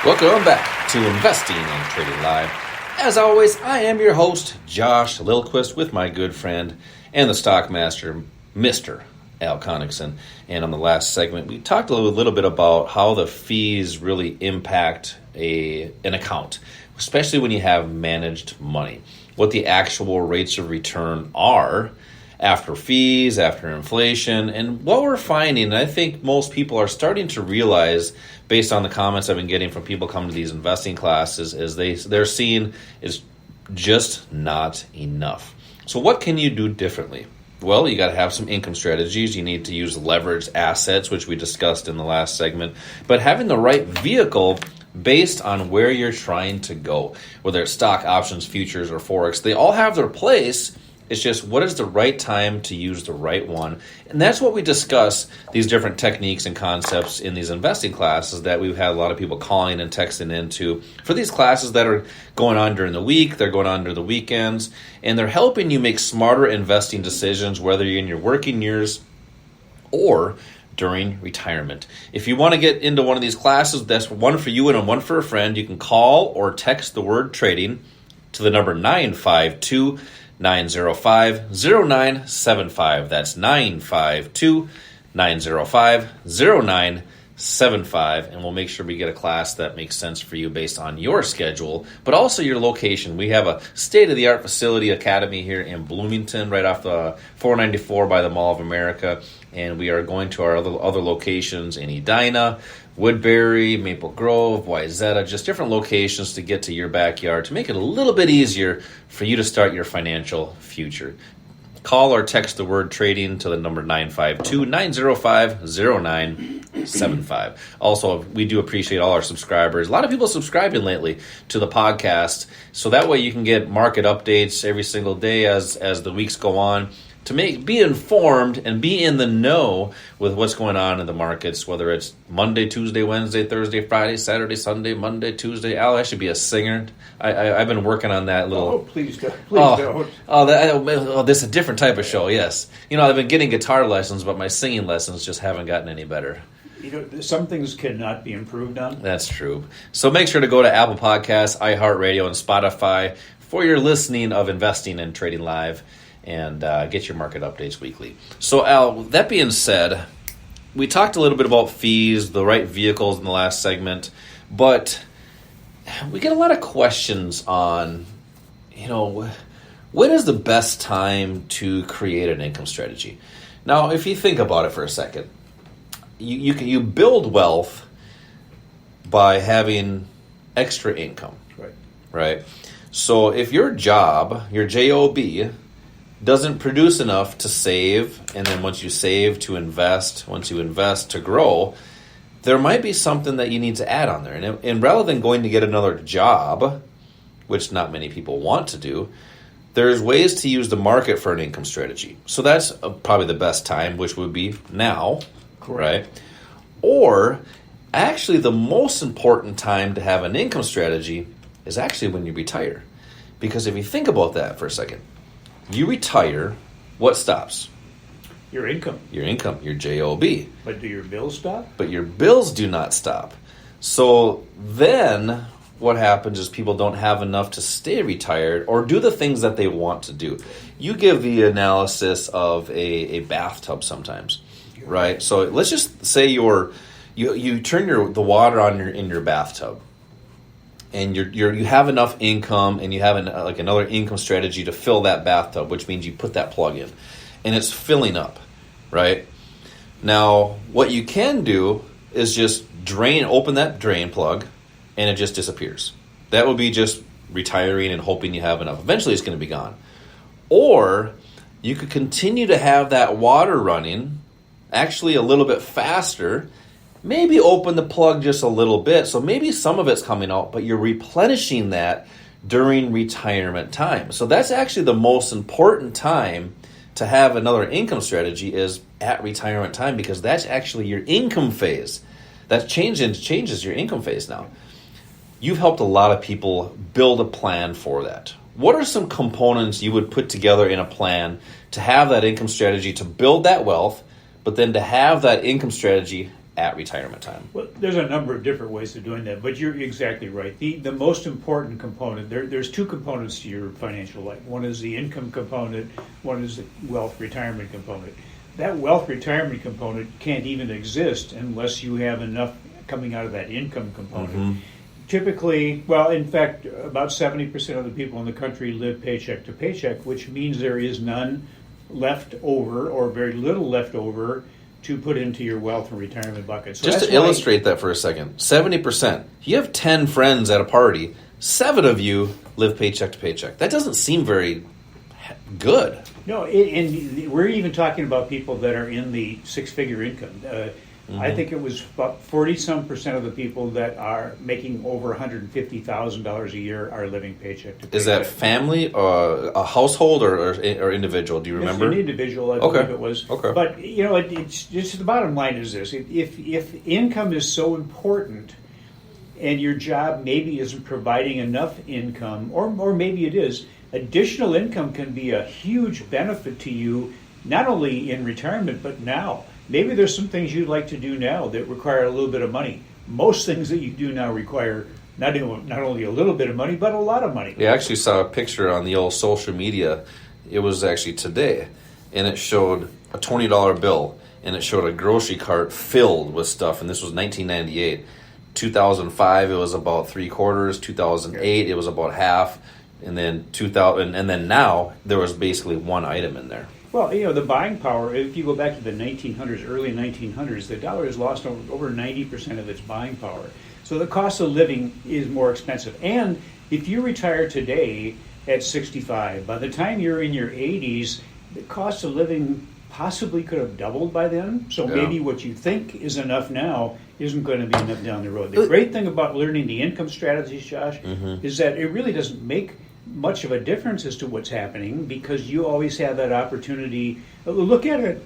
Welcome back to Investing and Trading Live. As always, I am your host, Josh Lilquist, with my good friend and the stock master, Mr. Al Connickson. And on the last segment, we talked a little bit about how the fees really impact an account, especially when you have managed money, what the actual rates of return are after fees, after inflation, and what we're finding, and I think most people are starting to realize, based on the comments I've been getting from people coming to these investing classes, is they're seeing is just not enough. So what can you do differently? Well, you got to have some income strategies. You need to use leveraged assets, which we discussed in the last segment, but having the right vehicle based on where you're trying to go, whether it's stock, options, futures, or Forex, they all have their place. It's just, what is the right time to use the right one? And that's what we discuss, these different techniques and concepts in these investing classes that we've had a lot of people calling and texting into for these classes that are going on during the week, they're going on during the weekends, and they're helping you make smarter investing decisions, whether you're in your working years or during retirement. If you want to get into one of these classes, that's one for you and one for a friend. You can call or text the word trading to the number 952-905-0975. That's 952-905-0975. And we'll make sure we get a class that makes sense for you based on your schedule, but also your location. We have a state-of-the-art facility academy here in Bloomington, right off the 494 by the Mall of America. And we are going to our other locations in Edina, Woodbury, Maple Grove, Wayzata, just different locations to get to your backyard to make it a little bit easier for you to start your financial future. Call or text the word trading to the number 952-905-0975. Also, we do appreciate all our subscribers. A lot of people subscribing lately to the podcast, so that way you can get market updates every single day as the weeks go on, to be informed and be in the know with what's going on in the markets, whether it's Monday, Tuesday, Wednesday, Thursday, Friday, Saturday, Sunday, Monday, Tuesday. Al, I should be a singer. I've been working on that little... Oh, please don't. Don't. This is a different type of show, yes. I've been getting guitar lessons, but my singing lessons just haven't gotten any better. Some things cannot be improved on. That's true. So make sure to go to Apple Podcasts, iHeartRadio, and Spotify for your listening of Investing and Trading Live, and get your market updates weekly. So, Al, that being said, we talked a little bit about fees, the right vehicles in the last segment, but we get a lot of questions on, when is the best time to create an income strategy? Now, if you think about it for a second, you build wealth by having extra income, right? So if your job, your job, doesn't produce enough to save, and then once you save, to invest, once you invest, to grow, there might be something that you need to add on there. And rather than going to get another job, which not many people want to do, there's ways to use the market for an income strategy. So that's probably the best time, which would be now, right? Or actually the most important time to have an income strategy is actually when you retire. Because if you think about that for a second, you retire, what stops? Your income. Your income, your job. But do your bills stop? But your bills do not stop. So then what happens is people don't have enough to stay retired or do the things that they want to do. You give the analysis of a bathtub sometimes, right? So let's just say you turn the water on in your bathtub, and you have enough income, and you have another income strategy to fill that bathtub, which means you put that plug in, and it's filling up, right? Now, what you can do is just open that drain plug, and it just disappears. That would be just retiring and hoping you have enough. Eventually, it's going to be gone. Or you could continue to have that water running, actually a little bit faster. Maybe open the plug just a little bit, so maybe some of it's coming out, but you're replenishing that during retirement time. So that's actually the most important time to have another income strategy, is at retirement time, because that's actually your income phase. That changes your income phase now. You've helped a lot of people build a plan for that. What are some components you would put together in a plan to have that income strategy, to build that wealth, but then to have that income strategy at retirement time? Well, there's a number of different ways of doing that, but you're exactly right. The most important component, there's two components to your financial life. One is the income component, one is the wealth retirement component. That wealth retirement component can't even exist unless you have enough coming out of that income component. Typically, well, in fact, about 70% of the people in the country live paycheck to paycheck, which means there is none left over or very little left over to put into your wealth and retirement bucket. So just to illustrate that for a second, 70%. You have 10 friends at a party, 7 of you live paycheck to paycheck. That doesn't seem very good. No, and we're even talking about people that are in the six-figure income. I think it was about 40-some% of the people that are making over $150,000 a year are living paycheck to paycheck. Is that family, a household, or individual? Do you remember? It's an individual, I believe it was. Okay. But, it's just the bottom line is this. If income is so important and your job maybe isn't providing enough income, or maybe it is, additional income can be a huge benefit to you, not only in retirement, but now. Maybe there's some things you'd like to do now that require a little bit of money. Most things that you do now require not only a little bit of money, but a lot of money. Yeah, I actually saw a picture on the old social media. It was actually today, and it showed a $20 bill, and it showed a grocery cart filled with stuff, and this was 1998. 2005, it was about 3/4. 2008, it was about half, and then 2000, and then now there was basically one item in there. Well, the buying power, if you go back to the 1900s, early 1900s, the dollar has lost over 90% of its buying power. So the cost of living is more expensive. And if you retire today at 65, by the time you're in your 80s, the cost of living possibly could have doubled by then. So maybe what you think is enough now isn't going to be enough down the road. The great thing about learning the income strategies, Josh, is that it really doesn't make much of a difference as to what's happening, because you always have that opportunity. Look at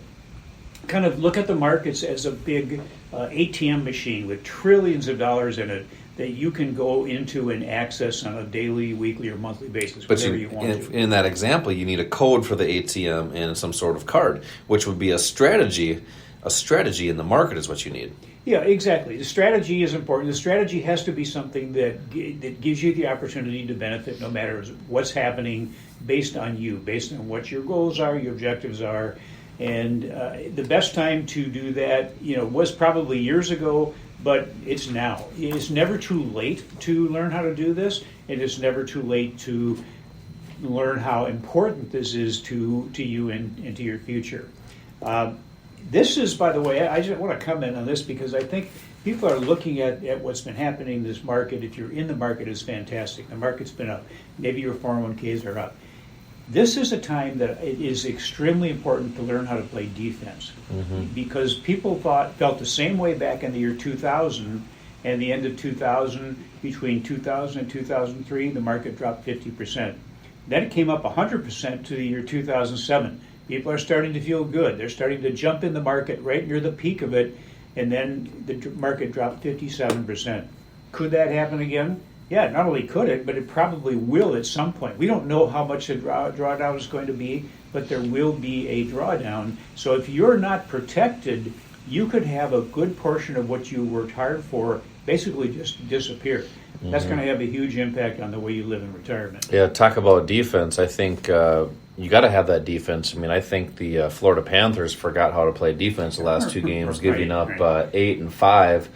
the markets as a big ATM machine with trillions of dollars in it that you can go into and access on a daily, weekly, or monthly basis, whatever you want to. In that example, you need a code for the ATM and some sort of card, which would be a strategy. A strategy in the market is what you need. Yeah, exactly. The strategy is important. The strategy has to be something that gives you the opportunity to benefit no matter what's happening, based on you, based on what your goals are, your objectives are. And the best time to do that, was probably years ago, but it's now. It's never too late to learn how to do this, and it's never too late to learn how important this is to you and to your future. This is, by the way, I just want to comment on this because I think people are looking at what's been happening in this market. If you're in the market, it's fantastic. The market's been up. Maybe your 401ks are up. This is a time that it is extremely important to learn how to play defense, because people felt the same way back in the year 2000 and the end of 2000. Between 2000 and 2003, the market dropped 50%. Then it came up 100% to the year 2007. People are starting to feel good. They're starting to jump in the market right near the peak of it, and then the market dropped 57%. Could that happen again? Yeah, not only could it, but it probably will at some point. We don't know how much the drawdown is going to be, but there will be a drawdown. So if you're not protected, you could have a good portion of what you worked hard for basically just disappear. That's going to have a huge impact on the way you live in retirement. Yeah, talk about defense. I think you got to have that defense. I mean, I think the Florida Panthers forgot how to play defense the last two games, giving up 8 and 5.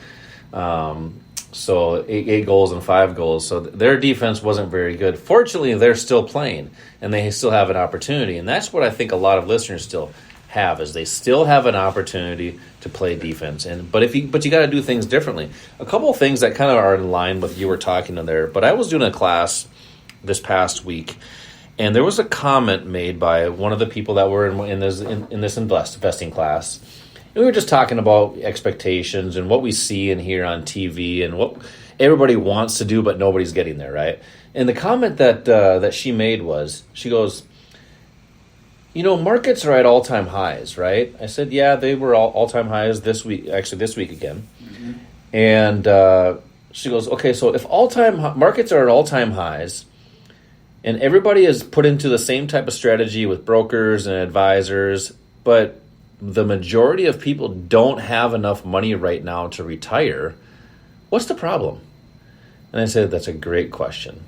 So 8 goals and 5 goals. So their defense wasn't very good. Fortunately, they're still playing, and they still have an opportunity. And that's what I think a lot of listeners still have, is they still have an opportunity to play defense. But you got to do things differently. A couple of things that kind of are in line with you were talking to there. But I was doing a class this past week, and there was a comment made by one of the people that were in this investing class. And we were just talking about expectations and what we see and hear on TV and what everybody wants to do, but nobody's getting there, right? And the comment that she made was, she goes, markets are at all-time highs, right? I said, yeah, they were all-time highs this week again. Mm-hmm. And she goes, okay, so if markets are at all-time highs, and everybody is put into the same type of strategy with brokers and advisors, but the majority of people don't have enough money right now to retire, what's the problem? And I said, that's a great question.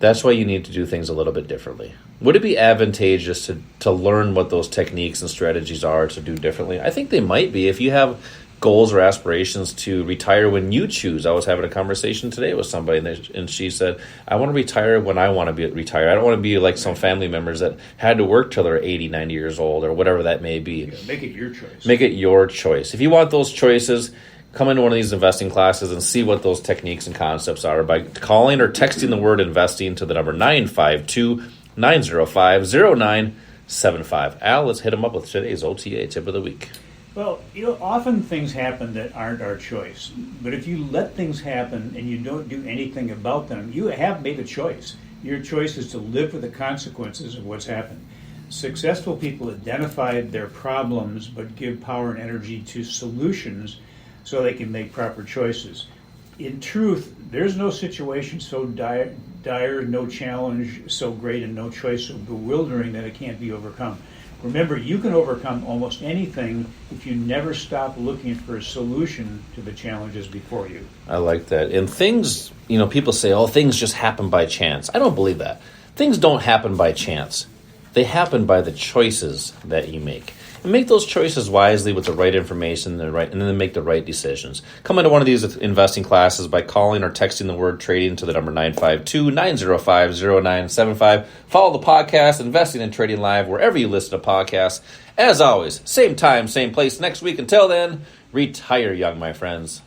That's why you need to do things a little bit differently. Would it be advantageous to learn what those techniques and strategies are to do differently? I think they might be. If you have goals or aspirations to retire when you choose. I was having a conversation today with somebody, and she said, I want to retire when I want to be retired. I don't want to be like some family members that had to work till they're 80, 90 years old, or whatever that may be. Yeah, make it your choice. Make it your choice. If you want those choices, come into one of these investing classes and see what those techniques and concepts are by calling or texting the word investing to the number 952-905-0975. Al, let's hit them up with today's OTA tip of the week. Well, often things happen that aren't our choice. But if you let things happen and you don't do anything about them, you have made a choice. Your choice is to live with the consequences of what's happened. Successful people identified their problems but give power and energy to solutions so they can make proper choices. In truth, there's no situation so dire, no challenge so great, and no choice so bewildering that it can't be overcome. Remember, you can overcome almost anything if you never stop looking for a solution to the challenges before you. I like that. And things, people say, things just happen by chance. I don't believe that. Things don't happen by chance. They happen by the choices that you make. And make those choices wisely with the right information and then make the right decisions. Come into one of these investing classes by calling or texting the word trading to the number 952-905-0975. Follow the podcast, Investing and Trading Live, wherever you listen to podcasts. As always, same time, same place next week. Until then, retire young, my friends.